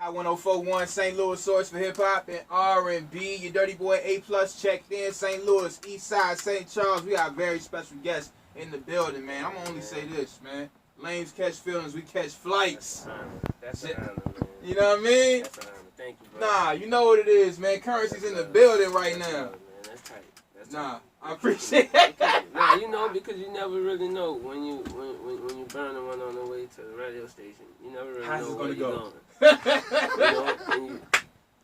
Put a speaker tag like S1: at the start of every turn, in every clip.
S1: I-1041 St. Louis source for hip hop and R&B. Your dirty boy A+ checked in. St. Louis, East Side, St. Charles. We got very special guests in the building, man. I'm gonna only say this, man. Lanes catch feelings, we catch flights.
S2: That's an honor, man.
S1: You know what I mean?
S2: That's an honor. Thank you, bro.
S1: Nah, you know what it is, man. Currency's in the building right now.
S2: Man. That's tight.
S1: Nah, I appreciate it.
S2: Nah, you know, because you never really know when you burning one on the way to the radio station. You never really
S1: How's
S2: know
S1: it
S2: where
S1: gonna
S2: you're
S1: go?
S2: going. And you,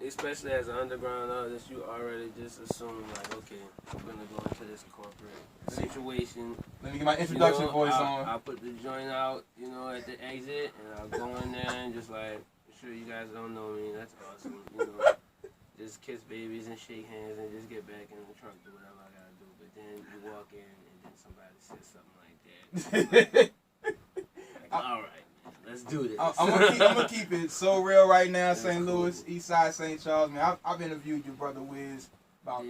S2: especially as an underground artist, you already just assume like, okay, I'm gonna go into this corporate situation.
S1: Let me get my introduction voice on.
S2: I'll put the joint out, you know, at the exit, and I'll go in there and just like, sure you guys don't know me, that's awesome, you know. Just kiss babies and shake hands and just get back in the truck, do whatever I gotta do. But then you walk in and then somebody says something like that. Like, all right, man, let's do this.
S1: I'm gonna keep it so real right now, St. Louis, East Side, St. Charles, man. I've interviewed your brother Wiz about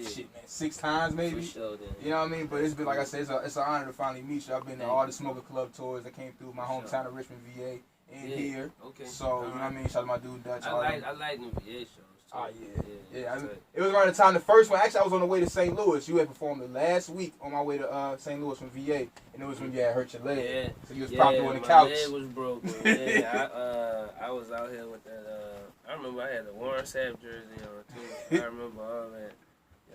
S1: 6 times maybe.
S2: For sure, then.
S1: You know what I mean? But it's been, like I said, it's an honor to finally meet you. I've been to all the Smoker Club tours that came through my hometown of Richmond, VA, and here. Okay. So, you know what I mean? Shout out to my dude Dutch.
S2: I like the VA shows.
S1: Oh, yeah. It was around the time the first one. Actually, I was on the way to St. Louis. You had performed the last week on my way to St. Louis from VA, and it was when you had hurt your leg.
S2: Yeah.
S1: So you was propped on the couch.
S2: My leg was broken. Yeah, I was out here with that. I remember I had the Warren Sapp jersey on too. I remember all that.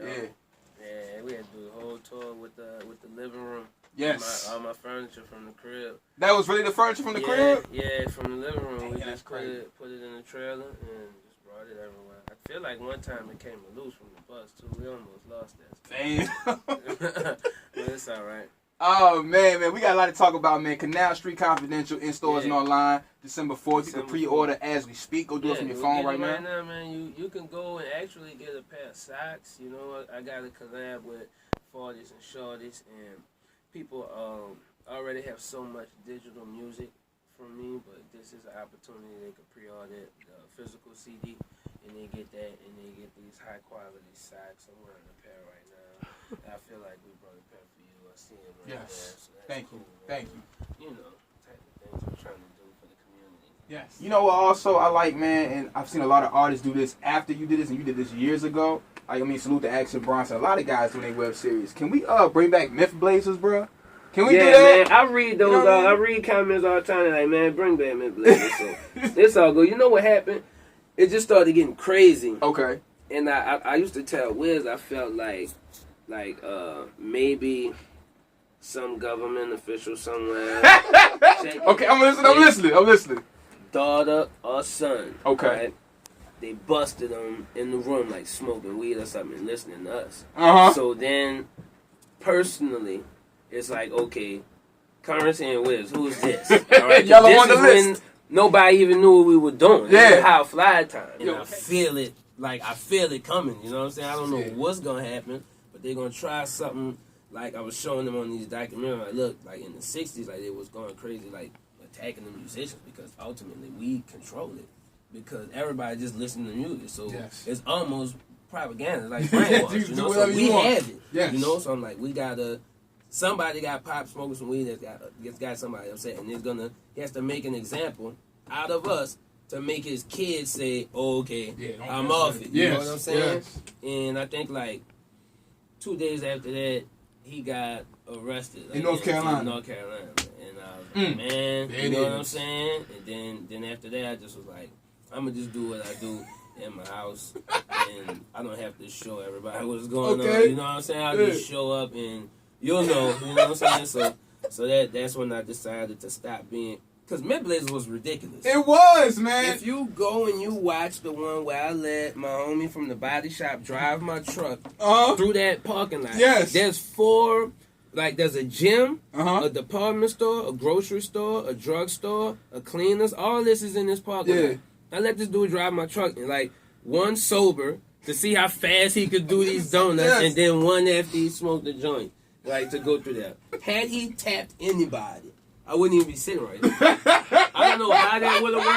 S2: Yeah, we had to do the whole tour with the living room.
S1: Yes.
S2: All my furniture from the crib.
S1: That was really the furniture from the crib?
S2: Yeah, from the living room.
S1: Dang,
S2: we just put it in the trailer and just brought it everywhere. I feel like one time it came loose from the bus too. We almost lost that.
S1: Damn.
S2: But it's all right.
S1: Oh, man, we got a lot to talk about, man. Canal Street Confidential in stores and online, December 4th. You can pre-order as we speak. Go do it from your phone right now.
S2: Right now, man, you can go and actually get a pair of socks. You know, I got a collab with 40s and Shorties, and people already have so much digital music from me, but this is an opportunity they could pre-order the physical CD, and they get that, and they get these high-quality socks. I'm wearing a pair right now. I feel like we brought a pair for you. I see it right there. So
S1: Thank you. Thank you.
S2: You know, type of things we're trying to do for the community.
S1: Yes. You know what also I like, man, and I've seen a lot of artists do this after you did this, and you did this years ago. Salute to Action Bronson. A lot of guys doing their web series. Can we bring back Myth Blazers, bro? Can we do that?
S2: Man, I read those. You know I read comments all the time. Like, man, bring back Myth Blazers. So it's all good. You know what happened? It just started getting crazy.
S1: Okay.
S2: And I used to tell Wiz I felt like maybe some government official somewhere.
S1: Okay, I'm listening.
S2: Daughter or son.
S1: Okay.
S2: Right? They busted them in the room like smoking weed or something and listening to us. So then, personally, it's like, okay, Currency and Wiz, who's this? All right,
S1: y'all
S2: this
S1: on the list.
S2: When nobody even knew what we were doing.
S1: Yeah.
S2: How fly time. And I feel it, I feel it coming. You know what I'm saying? I don't know what's gonna happen, but they're gonna try something. Like I was showing them on these documentaries. Like, look, like in the '60s, like they was going crazy, like attacking the musicians because ultimately we control it. Because everybody just listen to music, so it's almost propaganda, like brainwash, you know. So we have it, you know. So I'm like, somebody got Pop smoking some weed that's got somebody upset, and he has to make an example out of us to make his kids say, oh, okay, I'm off it. You know what I'm saying? Yes. And I think like 2 days after that, he got arrested
S1: in North Carolina.
S2: And I was like, man, you know what I'm saying? And then after that, I just was like, I'm gonna just do what I do in my house, and I don't have to show everybody what's going on. You know what I'm saying? I'll just show up, and you'll know. You know what I'm saying? So that's when I decided to stop being. Because Myth Blazers was ridiculous.
S1: It was, man.
S2: If you go and you watch the one where I let my homie from the body shop drive my truck through that parking lot. Yes. There's 4. Like, there's a gym, a department store, a grocery store, a drugstore, a cleaners. All this is in this parking lot. I let this dude drive my truck, and like one sober to see how fast he could do these donuts, and then one after he smoked the joint, like to go through that. Had he tapped anybody, I wouldn't even be sitting right there. I don't know how that would have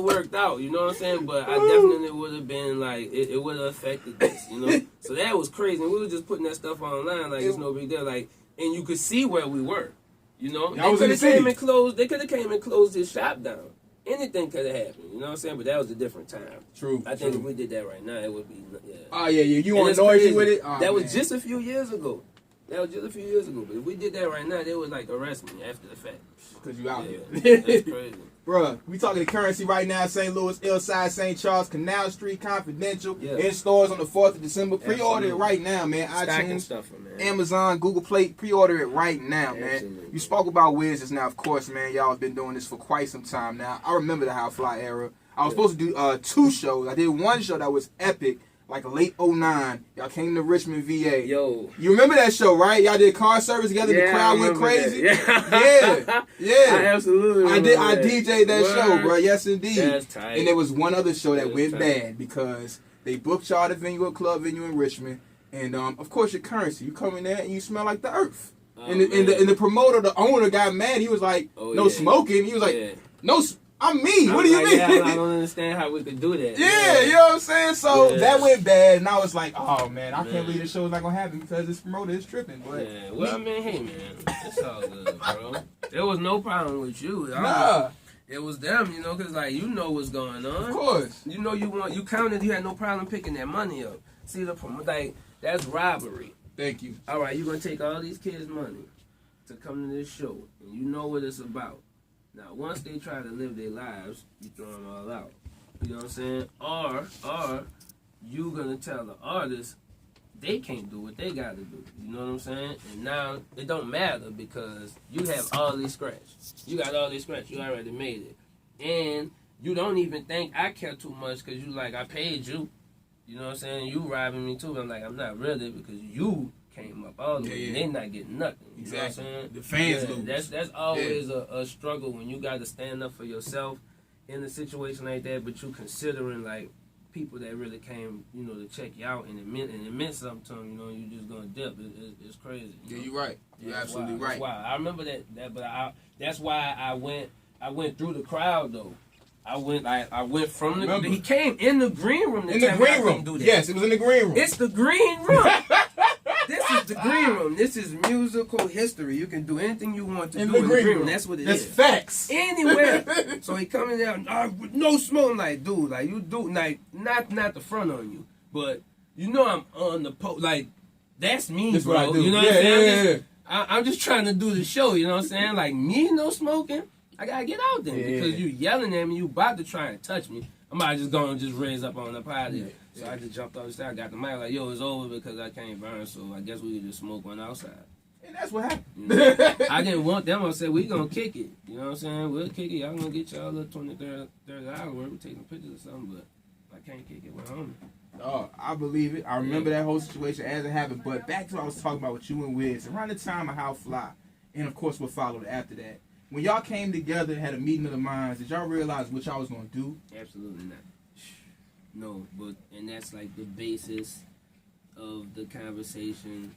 S2: worked out. You know what I'm saying? But I definitely would have been like, it would have affected this, you know? So that was crazy. And we were just putting that stuff online like it's no big deal. Like, and you could see where we were, you know? They could have came and closed his shop down. anything could have happened. You know what I'm saying? But that was a different time.
S1: True.
S2: I think if we did that right now, it would be. Yeah.
S1: Oh yeah. You want noisy with it?
S2: That was just a few years ago. But if we did that right now, they would like arrest me after the fact.
S1: Because you out here.
S2: That's crazy.
S1: Bruh, we talking the currency right now, St. Louis, Hillside, St. Charles, Canal Street Confidential, in stores on the 4th of December. Pre-order it right now, man. iTunes,
S2: stuffer, man.
S1: Amazon, Google Play. Pre-order it right now, man.
S2: Absolutely.
S1: You spoke about Wiz just now, of course, man. Y'all have been doing this for quite some time now. I remember the How Fly era. I was supposed to do 2 shows. I did one show that was epic. Like a late 09, y'all came to Richmond, VA.
S2: Yo.
S1: You remember that show, right? Y'all did car service together, the crowd went crazy.
S2: Yeah.
S1: I
S2: absolutely
S1: I DJ'd that show, bro. Yes, indeed.
S2: That's tight.
S1: And there was one other show that went bad because they booked y'all at a venue, a club venue in Richmond. And, of course, your currency. You come in there and you smell like the earth. And the promoter, the owner got mad. He was like, no smoking. He was like, no I'm me. What do you mean?
S2: Yeah, I don't understand how we could do that.
S1: Yeah, you know what I'm saying? So that went bad, and I was like, oh, man, I can't believe this show's not going to happen because this promoter is tripping. But
S2: well, I mean, hey, man, it's all good, bro. There was no problem with you.
S1: Nah.
S2: It was them, you know, because, like, you know what's going on.
S1: Of course.
S2: You know you counted, you had no problem picking that money up. See, like, that's robbery.
S1: Thank you.
S2: All right, you're going to take all these kids' money to come to this show, and you know what it's about. Now, once they try to live their lives, you throw them all out. You know what I'm saying? Or you gonna tell the artist they can't do what they gotta do. You know what I'm saying? And now it don't matter because you have all these scratch. You got all these scratch. You already made it, and you don't even think I care too much because you like I paid you. You know what I'm saying? You robbing me too. But I'm like I'm not really because you came up all the way. And they not getting nothing. You know what I'm saying?
S1: The fans lose.
S2: That's always a struggle when you got to stand up for yourself in a situation like that. But you considering like people that really came, you know, to check you out and it meant something to them. You know, you just gonna dip. It's crazy.
S1: Yeah, you're right. You're absolutely right.
S2: That's why I remember that. But that's why I went through the crowd though. I went from the. He came in the green room.
S1: In the green room. Do that. Yes, it was in the green room.
S2: It's the green room. This is the green room. This is musical history. You can do anything you want to do in the green room. That's what it is.
S1: That's facts.
S2: Anywhere. So he coming down with no smoke. Like, dude, like you do like not the front on you, but you know I'm on the post. Like that's me,
S1: that's
S2: bro.
S1: What I do.
S2: You know what I'm saying? I'm just trying to do the show. You know what I'm saying? Like me, no smoking. I gotta get out there because you yelling at me. You about to try and touch me. I'm about to just go and just raise up on the party. So I just jumped off the side, got the mic like, yo, it's over because I can't burn, so I guess we could just smoke one outside.
S1: And that's what happened.
S2: You know? I didn't want them. I said, we gonna kick it. You know what I'm saying? We'll kick it. Y'all gonna get y'all a little 20, 30 hours where we taking pictures or something, but I can't kick it with homie.
S1: Oh, I believe it. I remember that whole situation as it happened. But back to what I was talking about with you and Wiz, around the time of How Fly, and of course what followed after that. When y'all came together and had a meeting of the minds, did y'all realize what y'all was gonna do?
S2: Absolutely not. No, and that's like the basis of the conversation.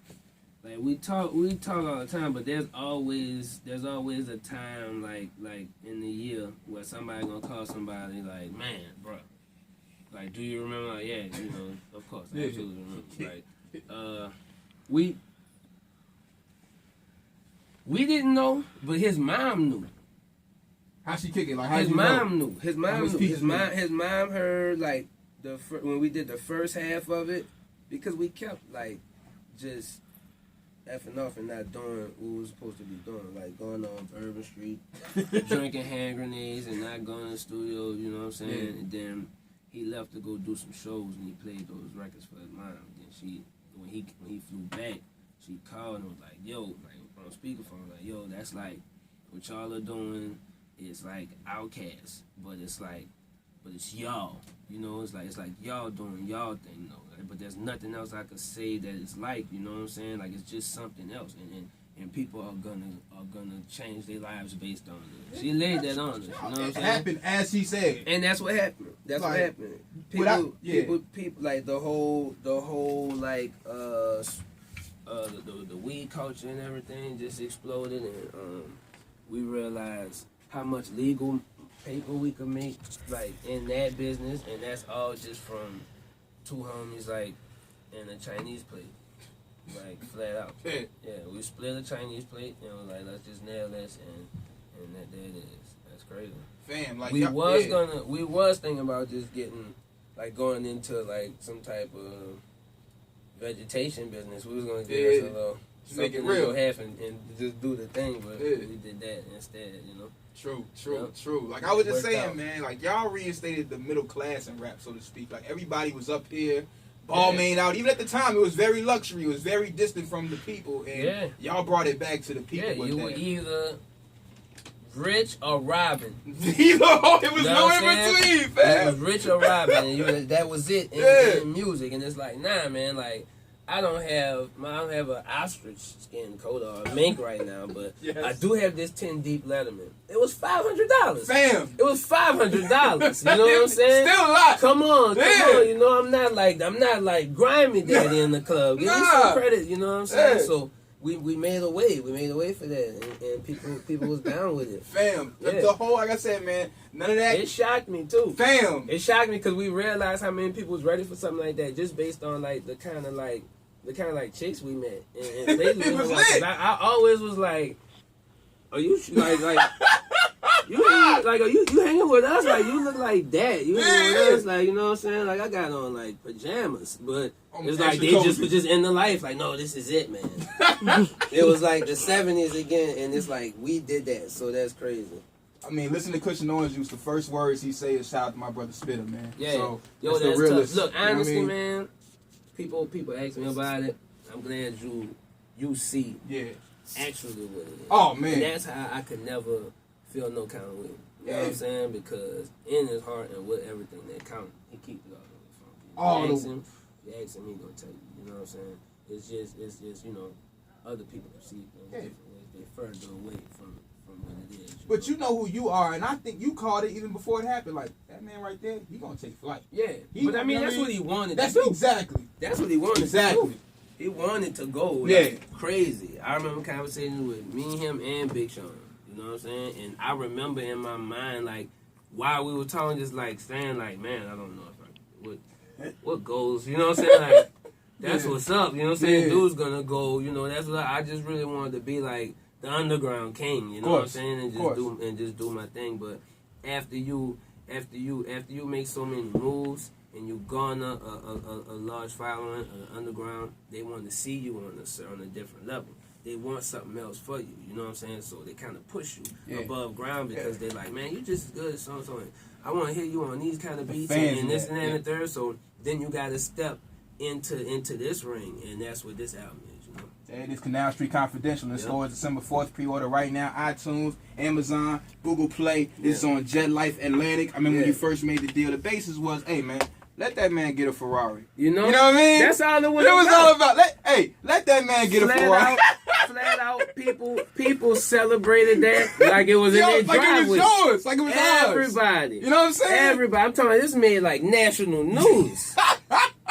S2: Like we talk all the time, but there's always a time like in the year where somebody gonna call somebody like, man, bro, like do you remember? Like, yeah, you know, of course, I absolutely remember. Like, we didn't know, but his mom knew.
S1: How she kick it? Like how
S2: his mom knew. His mom knew. His mom heard like when we did the first half of it because we kept like just effing off and not doing what we were supposed to be doing, like going on Urban Street, drinking hand grenades and not going to the studio. You know what I'm saying? Yeah. And then he left to go do some shows and he played those records for his mom. Then when he flew back, she called and was like, "Yo," like on speakerphone, like, "Yo, that's like what y'all are doing." It's like Outkast, but it's y'all. You know, it's like y'all doing y'all thing, though. But there's nothing else I could say that it's like. You know what I'm saying? Like it's just something else, and people are gonna change their lives based on it. She laid that on us. You know what I'm saying? It
S1: happened as she said,
S2: and that's what happened. That's what happened. People like the whole like the weed culture and everything just exploded, and we realized how much legal paper we could make, like, in that business, and that's all just from two homies, like, in a Chinese plate, like, flat out. Yeah, we split a Chinese plate, and we're like, let's just nail this, and there it is. That's crazy.
S1: Fam, like
S2: we was thinking about just getting like going into like some type of vegetation business. We was gonna get us a little
S1: make it
S2: something
S1: real
S2: to go half and just do the thing, but we did that instead, you know.
S1: True. Like I was just saying, man, like y'all reinstated the middle class in rap, so to speak. Like everybody was up here, Balmain out. Even at the time, it was very luxury. It was very distant from the people, and y'all brought it back to the people.
S2: Yeah, you were either rich or robbing.
S1: It was no in between, fam.
S2: It was rich or robbing, and that was it in music. And it's like, nah, man, like I don't have an ostrich skin coat or a mink right now, but I do have this 10 deep Letterman. It was $500.
S1: Fam.
S2: It was $500. You know what I'm saying?
S1: Still a lot.
S2: Come on. You know, I'm not like grimy daddy in the club. Give me some credit. You know what I'm saying? So we made a way. We made a way for that, and people was down with it.
S1: Fam, the whole, like I said, man, none of that.
S2: It shocked me too.
S1: Fam,
S2: it shocked me because we realized how many people was ready for something like that just based on like the kind of like chicks we met and places we went. I always was like, are you like you hanging with us? Like you look like that. You hanging with us? Like, you know what I'm saying? Like I got on like pajamas, but it's like they just was just in the life. Like, no, this is it, man. It was like the 70s again, and it's like we did that, so that's crazy.
S1: I mean, listen to Cushion Orange Juice. The first words he say is "Shout out to my brother Spitter," man.
S2: Yeah,
S1: so,
S2: yo, that's
S1: the
S2: tough. Look, honestly, man. People ask me about it. I'm glad you see actually what it is.
S1: Oh man,
S2: and that's how I could never feel no kind of way. You know what I'm saying? Because in his heart and with everything that counts, he keeps it all the way from people. You ask him, he gonna tell you. You know what I'm saying? It's just you know, other people see things different ways. They further away from what it is.
S1: But you know who you are, and I think you called it even before it happened. Like that man right there, he gonna take flight.
S2: Yeah, but I mean that's what he wanted.
S1: That's exactly.
S2: That's what he wanted.
S1: Exactly.
S2: He wanted to go crazy. I remember conversations with me, him, and Big Sean. You know what I'm saying? And I remember in my mind, like, while we were talking, just like saying, like, man, I don't know if what goes. You know what I'm saying? Like, that's what's up. You know what I'm saying? Dude's gonna go. You know, that's what I just really wanted to be like the underground king. You know what I'm saying? And just do my thing. But after you make so many moves. And you garner a large following, underground, they want to see you on a different level. They want something else for you. You know what I'm saying? So they kind of push you above ground because they're like, man, you just as good as so-and-so. I want to hear you on these kind of beats and this and that and the third. So then you got to step into this ring, and that's what this album is, you know?
S1: It is Canal Street Confidential. It's stores December 4th. Pre-order right now. iTunes, Amazon, Google Play. It's on Jet Life Atlantic. I mean, when you first made the deal, the basis was, hey, man, let that man get a Ferrari.
S2: You know
S1: what I mean?
S2: That's all it was.
S1: It was all about. Let that man get a Ferrari.
S2: Flat out, people celebrated that like it was in their driveway.
S1: Like it was yours. Like it was
S2: everybody.
S1: Ours. You know what I'm saying?
S2: Everybody. I'm talking about this made like national news.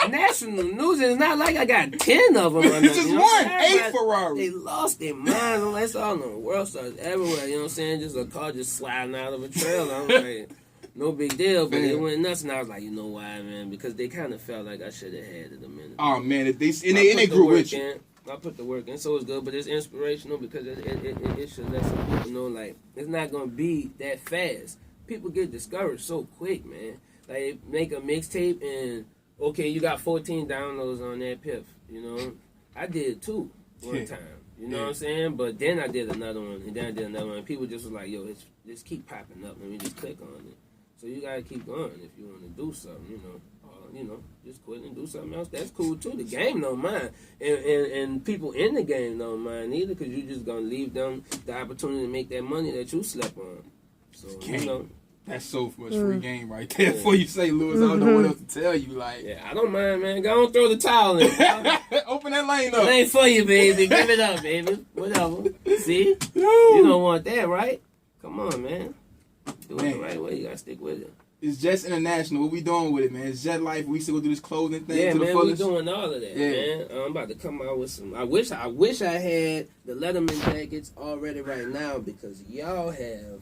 S2: National news. It's not like I got 10 of them.
S1: It's just one. 8 Ferrari.
S2: They lost their minds. That's all in the world. Stars everywhere. You know what I'm saying? Just a car just sliding out of a trailer. I'm like, no big deal, but they went nuts, and I was like, you know why, man? Because they kind of felt like I should have had it a minute.
S1: Oh man, they grew with you.
S2: I put the work in, so it's good, but it's inspirational because it should let some people know, like, it's not gonna be that fast. People get discouraged so quick, man. Like, make a mixtape and okay, you got 14 downloads on that Piff. You know, I did 2 one time. You know what I'm saying? But then I did another one, and then I did another one. And people just was like, yo, it's just keep popping up. Let me just click on it. So you gotta keep going if you want to do something, you know, just quit and do something else. That's cool too. The game don't mind, and people in the game don't mind either, because you just gonna leave them the opportunity to make that money that you slept on. So you know,
S1: that's so much free game right there. Before you say, Lewis, I don't know what else to tell you. Like,
S2: I don't mind, man. Go on, throw the towel in.
S1: Open that lane up.
S2: It ain't for you, baby. Give it up, baby. Whatever. See, you don't want that, right? Come on, man. Do it the right way. You gotta stick with it.
S1: It's Jets International. What we doing with it, man? It's Jet Life. We still gonna do this clothing thing to the
S2: man,
S1: fullest.
S2: We doing all of that, man. I'm about to come out with some. I wish I had the Letterman jackets already right now, because y'all have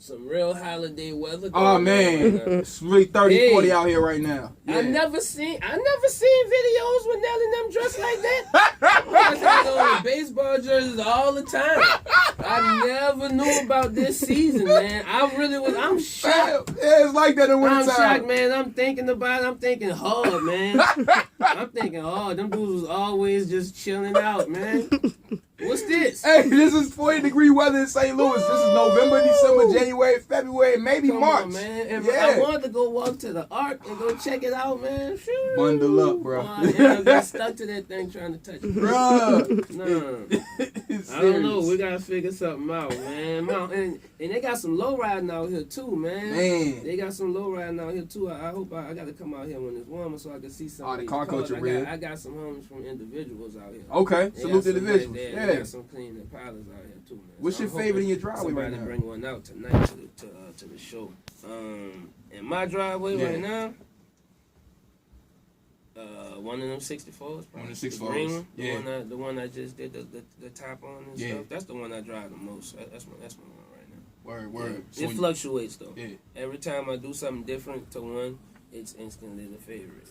S2: some real holiday weather.
S1: Oh man, it's really 30, 40 out here right now. Yeah.
S2: I never seen videos with Nelly and them dressed like that. I on baseball jerseys all the time. I never knew about this season, man. I'm shocked.
S1: Yeah, it's like that in winter time.
S2: I'm shocked, man. I'm thinking hard, man. I'm thinking hard. Them dudes was always just chilling out, man. What's this?
S1: Hey, this is 40-degree weather in St. Louis. This is November, December, January, February, maybe March.
S2: On, man. I wanted to go walk to the Ark and go check it out, man.
S1: Bundle up, bro.
S2: I got stuck to that thing trying to touch it.
S1: Bruh.
S2: Nah. I don't know. We got to figure something out, man. And they got some low riding out here, too, man. They got some low riding out here, too. I hope I got to come out here when it's warmer so I can see some.
S1: Oh, the car culture real.
S2: I got some homies from individuals out here.
S1: Okay. Salute the individuals.
S2: They got some clean Impalas out here, too, man.
S1: What's your favorite in your driveway right now?
S2: Somebody bring one out tonight to the show. In my driveway right now, one of them 64s. One
S1: of the 64s.
S2: Green one, the one I just did the top on and stuff. That's the one I drive the most. That's my one right now.
S1: Word.
S2: Yeah. It fluctuates though. Yeah. Every time I do something different to one, it's instantly the favorite.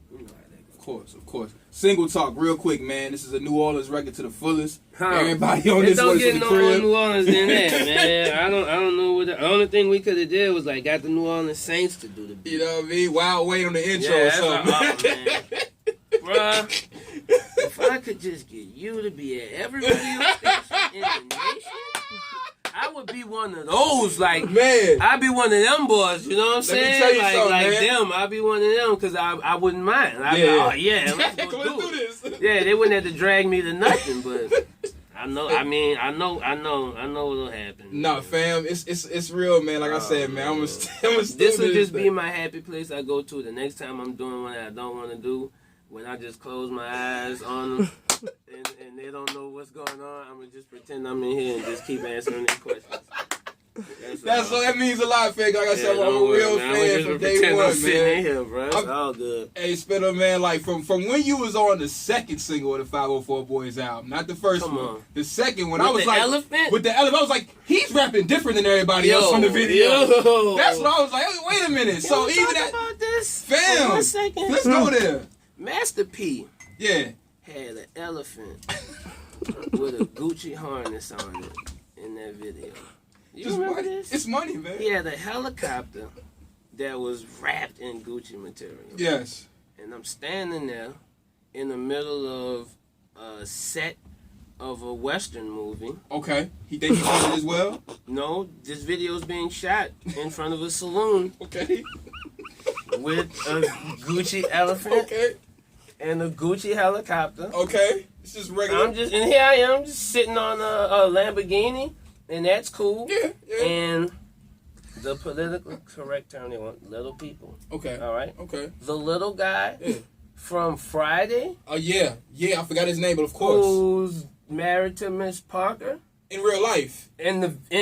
S2: You know how that goes.
S1: Of course. Single talk, real quick, man. This is a New Orleans record to the fullest. Everybody on this one is
S2: the crib. Don't get no more New Orleans than that, man. I don't know what the only thing we could have did was like got the New Orleans Saints to do the beat.
S1: You know what I mean? Wild Wayne on the intro or something.
S2: Man. Bruh, if I could just get you to be at every radio station in the nation, I would be one of those, like,
S1: man.
S2: I'd be one of them boys, you know what I'm saying?
S1: Let me tell you
S2: like
S1: man.
S2: them, I'd be one of them, because I wouldn't mind. I'd be like, oh, yeah, let's go do this. Yeah, they wouldn't have to drag me to nothing, but I know what'll happen.
S1: Nah, fam, it's real, man. Like I said, man, I'm a
S2: This will just be my happy place I go to the next time I'm doing what I don't want to do. When I just close my eyes on them and they don't know what's going on, I'm going to just pretend I'm in here and just keep answering their questions.
S1: That's all. That means a lot, fake. Like I said, I'm a real fan from day one, man.
S2: Sitting in here, bro. It's all good.
S1: Hey, Spitter, man, like from when you was on the second single of the 504 Boys album, not the first one, the second one, I was like, with the elephant, I was like, he's rapping different than everybody else on the video. That's what I was like. Wait a minute. So even that,
S2: about this
S1: fam,
S2: 1 second.
S1: Let's go there.
S2: Master P.
S1: Yeah.
S2: Had an elephant with a Gucci harness on it in that video. You remember this?
S1: It's money, man.
S2: He had a helicopter that was wrapped in Gucci material.
S1: Yes.
S2: And I'm standing there in the middle of a set of a Western movie.
S1: Okay. He think he's on it as well?
S2: No, this video is being shot in front of a saloon.
S1: Okay.
S2: With a Gucci elephant.
S1: Okay.
S2: And a Gucci helicopter.
S1: Okay. It's just regular.
S2: And here I am, just sitting on a Lamborghini, and that's cool.
S1: Yeah.
S2: And the politically correct term they want, little people.
S1: Okay.
S2: All right?
S1: Okay.
S2: The little guy from Friday.
S1: Oh, yeah. Yeah, I forgot his name, but of course.
S2: Who's married to Miss Parker.
S1: In real life?
S2: In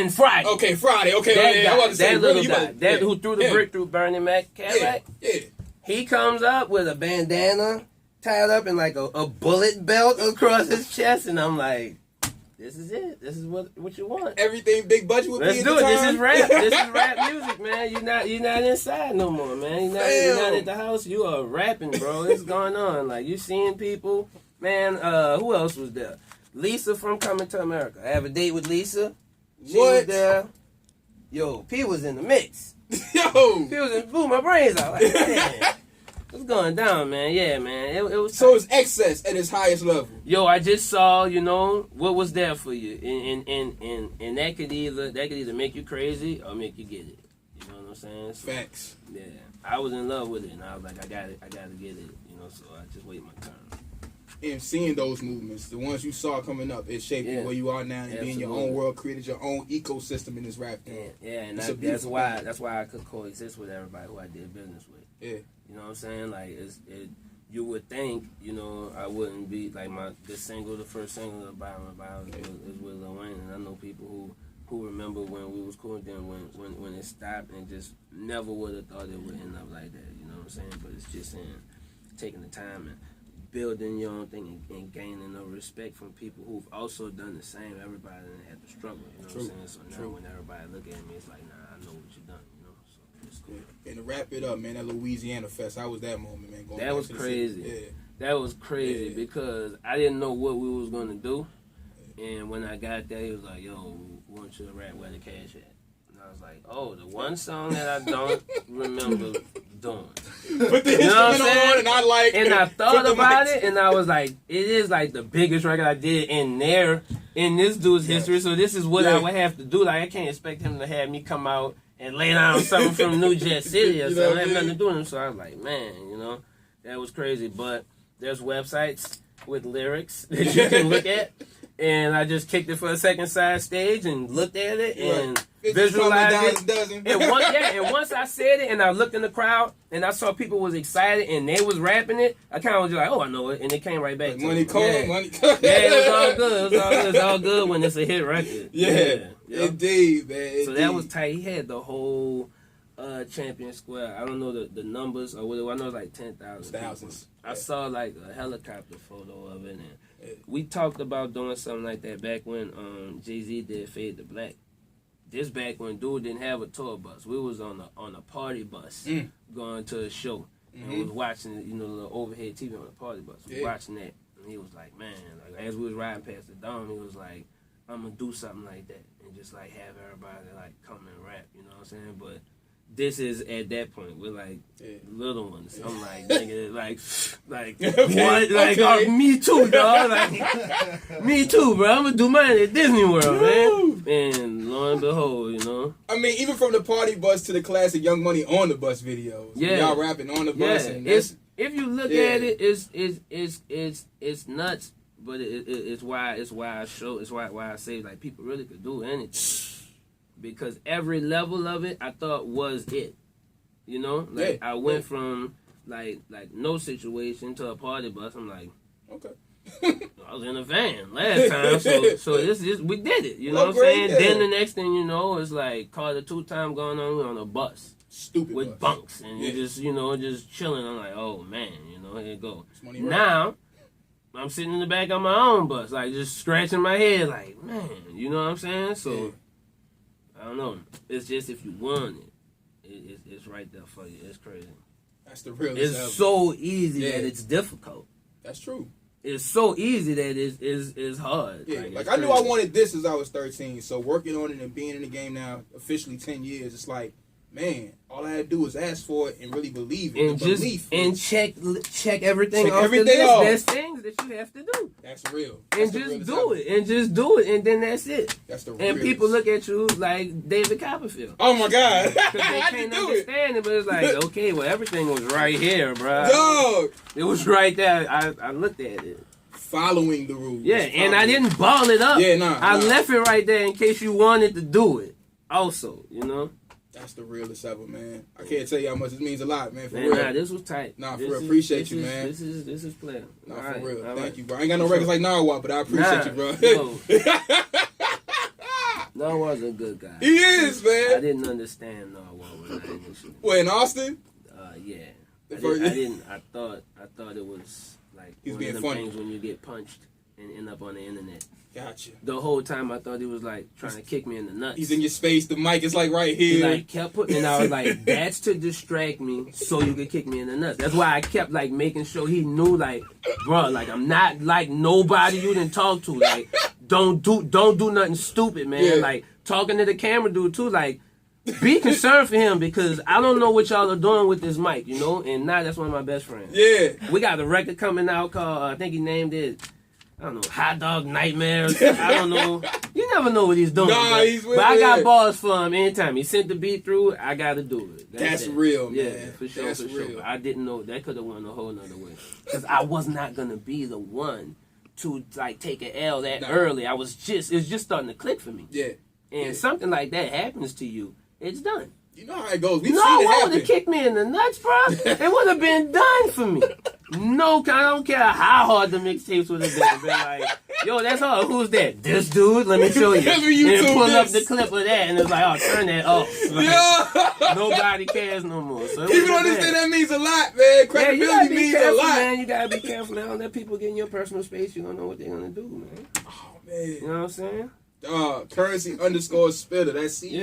S2: Friday.
S1: Okay, Friday. Okay.
S2: That little guy. Who threw the brick through Bernie Mac Cadillac.
S1: Yeah. He
S2: comes up with a bandana tied up in like a bullet belt across his chest, and I'm like, this is it. This is what you want.
S1: Everything big budget would be in the time.
S2: This is rap. This is rap music, man. You're not inside no more, man. You're not at the house. You are rapping, bro. What's going on? Like, you seeing people. Man, who else was there? Lisa from Coming to America. I have a date with Lisa. She was there. Yo, P was in the mix.
S1: Yo!
S2: P was in, blew my brains out. Like, man. What's going down, man? Yeah, man. It was
S1: so it's excess at its highest level.
S2: Yo, I just saw, what was there for you, and that could either make you crazy or make you get it. You know what I'm saying? So,
S1: facts.
S2: Yeah, I was in love with it, and I was like, I gotta get it. So I just wait my turn.
S1: And seeing those movements, the ones you saw coming up, it shaped you where you are now, and being your own world, created your own ecosystem in this rap thing.
S2: Yeah, and that's why I could coexist with everybody who I did business with.
S1: Yeah.
S2: You know what I'm saying? Like, you would think, I wouldn't be, like, the first single about is with Lil Wayne, and I know people who remember when we was cool, then when it stopped, and just never would have thought it would end up like that, you know what I'm saying? But it's just taking the time and building your own thing and gaining the respect from people who've also done the same. Everybody didn't have to struggle, you know what I'm saying? So now when everybody look at me, it's like, nah, I know what you done, you know? So it's cool.
S1: And to wrap it up, man, that LilWeezyana Fest, how was that moment, man?
S2: That was crazy. That was crazy because I didn't know what we was going to do. And when I got there, he was like, yo, we want you to rap Where the Cash At. And I was like, oh, the one song that I don't remember doing.
S1: Put the instrument on and I like
S2: and I thought about it and I was like, it is like the biggest record I did in this dude's history, so this is what I would have to do. Like, I can't expect him to have me come out and lay down something from New Jet City or something. I have nothing to do with him. So I was like, man, you know, that was crazy. But there's websites with lyrics that you can look at. And I just kicked it for a second side stage and looked at it and visualized it. And once I said it and I looked in the crowd and I saw people was excited and they was rapping it, I kind of was just like, oh, I know it. And it came right back.
S1: Money cold.
S2: Yeah, it was all good. It's all good when it's a hit record.
S1: Yeah. Indeed, man.
S2: So that was tight. He had the whole Champion Square. I don't know the numbers or whatever. I know it's like 10,000.
S1: Thousands.
S2: I saw like a helicopter photo of it. And we talked about doing something like that back when Jay-Z did Fade to Black. This back when dude didn't have a tour bus. We was on a party bus going to a show. And we was watching, you know, the overhead TV on the party bus. We was watching that. And he was like, man, like as we was riding past the Dome, he was like, I'm going to do something like that. And just like have everybody like come and rap, you know what I'm saying? But this is at that point we're like little ones. I'm like nigga, like what? Like me too, dog. Like me too, bro. I'm gonna do mine at Disney World, man. And lo and behold, you know.
S1: I mean, even from the party bus to the classic Young Money on the bus videos. Y'all rapping on the bus. And
S2: if you look at it, it's nuts. But it's why I say like people really could do anything. Because every level of it, I thought was it. You know? Like, I went from, like no situation to a party bus. I'm like, okay. I was in a van last time, so this we did it. You know what I'm saying? Yeah. Then the next thing you know, it's like Carter 2-time going on a bus.
S1: Stupid
S2: with
S1: bus.
S2: bunks. And you just, you know, just chilling. I'm like, oh, man, you know, here you go. Now, I'm sitting in the back of my own bus, like, just scratching my head, like, man, you know what I'm saying? So... I don't know. It's just if you want it, it's right there for you. It's crazy.
S1: That's the real.
S2: It's so easy that it's difficult.
S1: That's true.
S2: It's so easy that it's hard.
S1: Yeah, like I knew I wanted this as I was 13. So working on it and being in the game now, officially 10 years, it's like, man, all I had to do was ask for it and really believe it.
S2: And just check everything off
S1: everything
S2: the list.
S1: off.
S2: There's things that you have to do.
S1: That's real.
S2: And just do it. And then that's it.
S1: That's the real.
S2: And people look at you like David Copperfield.
S1: Oh my God.
S2: Because they can't understand it, but it's like, okay, well, everything was right here, bro.
S1: Dog.
S2: It was right there. I looked at it.
S1: Following the rules.
S2: Yeah, and I didn't ball it up.
S1: Yeah,
S2: I left it right there in case you wanted to do it. Also, you know.
S1: That's the realest ever, man. I can't tell you how much it means a lot, man. For real.
S2: Nah, this was tight.
S1: Nah, for real. Appreciate you, man.
S2: This is player.
S1: Nah, for real. Thank you, bro. I ain't got no records like Narwhal, but I appreciate you, bro.
S2: Narwhal's a good guy.
S1: He is, man.
S2: I didn't understand Narwhal when I initially.
S1: What, in Austin?
S2: Yeah. I thought it was like
S1: he's
S2: one
S1: being
S2: of them
S1: funny.
S2: things when you get punched and end up on the internet.
S1: Gotcha.
S2: The whole time I thought he was like trying to kick me in the nuts.
S1: He's in your space. The mic is like right here.
S2: He like kept putting, and I was like, that's to distract me so you could kick me in the nuts. That's why I kept like making sure he knew, like, bro, like I'm not like nobody you didn't talk to. Like, don't do nothing stupid, man.
S1: Yeah.
S2: Like talking to the camera dude too, like. Be concerned for him because I don't know what y'all are doing with this mic, you know? And now that's one of my best friends.
S1: Yeah.
S2: We got a record coming out called, I think he named it, I don't know, Hot Dog Nightmares. I don't know. You never know what he's doing.
S1: Nah,
S2: but I got balls for him anytime. He sent the beat through, I got to do it.
S1: That's real, man.
S2: Yeah, for sure,
S1: that's
S2: for
S1: real.
S2: sure. But I didn't know. That could have went a whole nother way. Because I was not going to be the one to, like, take an L that early. It's just starting to click for me.
S1: Yeah.
S2: And something like that happens to you. It's done.
S1: You know how it goes. We've
S2: seen it happen. Would have kicked me in the nuts, bro. It would have been done for me. No, I don't care how hard the mixtapes would have been. Like, Yo, that's all. Who's that? This dude? Let me show you. And pull up the clip of that, and it's like, oh, turn that off. Like, nobody cares no more. So
S1: people don't understand that means a lot, man. Credibility means
S2: careful,
S1: a lot.
S2: Man. You gotta be careful now. Don't let people get in your personal space. You don't know what they're gonna do, man.
S1: Oh man.
S2: You know what I'm saying?
S1: Currency_spitter. That's CURRENSY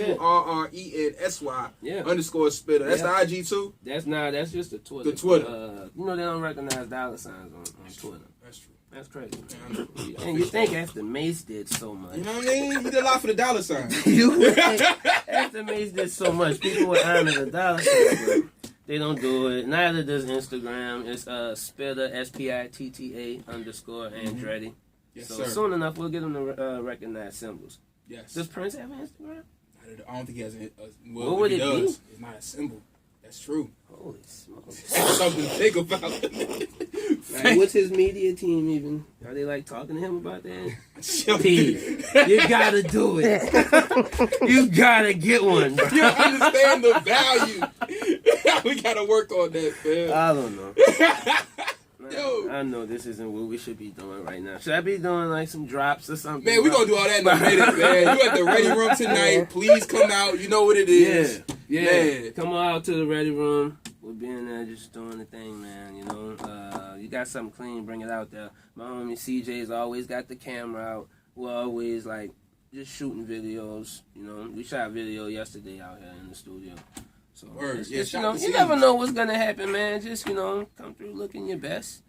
S1: _spitter. That's the IG too?
S2: That's just the Twitter.
S1: The Twitter.
S2: You know they don't recognize dollar signs on Twitter.
S1: That's true.
S2: That's crazy, man. And you think after Mace did so much.
S1: You know what I mean? He did a lot for the dollar sign.
S2: After Mace did so much, people would honor the dollar sign, but they don't do it. Neither does Instagram. It's Spitta, SPITTA _Andretti.
S1: Yes,
S2: so
S1: sir.
S2: soon enough, we'll get them to recognize symbols.
S1: Yes.
S2: Does Prince have an Instagram?
S1: I don't think he has a
S2: what would it be?
S1: It's not a symbol. That's true.
S2: Holy smokes.
S1: Something to think about.
S2: Like, what's his media team even? Are they like talking to him about that? P, you gotta do it. You gotta get one. Bro.
S1: You don't understand the value. We gotta work on that, man.
S2: I don't know.
S1: Yo.
S2: I know this isn't what we should be doing right now. Should I be doing like some drops or something?
S1: Man, we're gonna do all that in a minute, man. You at the Ready Room tonight. Please come out. You know what it is.
S2: Yeah.
S1: Man.
S2: Come on out to the Ready Room. We'll be in there just doing the thing, man. You know, you got something clean, bring it out there. My homie CJ's always got the camera out. We're always like just shooting videos. You know, we shot video yesterday out here in the studio. So just, you know, you never know what's gonna happen, man. Just, you know, come through looking your best,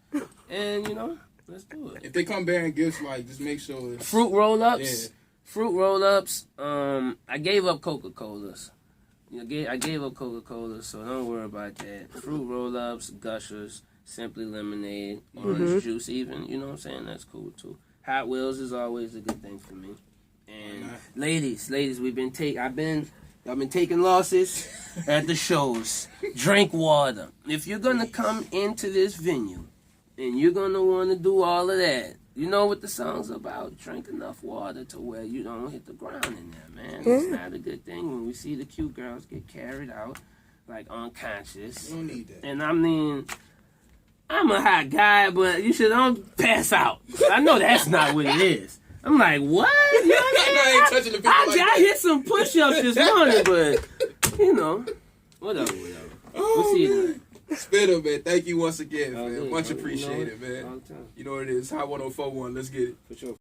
S2: and you know, let's do it.
S1: If they come bearing gifts, like just make sure it's
S2: fruit roll-ups.
S1: Yeah.
S2: Fruit roll-ups. I gave up Coca-Colas. You know, I gave up Coca-Cola, so don't worry about that. Fruit roll-ups, Gushers, Simply Lemonade, orange juice even. You know what I'm saying? That's cool too. Hot Wheels is always a good thing for me. And ladies, I've been taking losses at the shows. Drink water. If you're gonna come into this venue and you're gonna want to do all of that, you know what the song's about. Drink enough water to where you don't hit the ground in there, man. It's not a good thing when we see the cute girls get carried out like unconscious.
S1: You don't need that.
S2: And I mean, I'm a hot guy, but you should don't pass out. I know that's not what it is. I'm like, what? You know what
S1: I ain't touching the people
S2: I hit some push-ups this morning, but, you know, whatever. We'll see you tonight.
S1: Spitter, man, thank you once again, man. Much appreciated, man. You know what it is. Hot 1041, let's get it.
S2: For sure.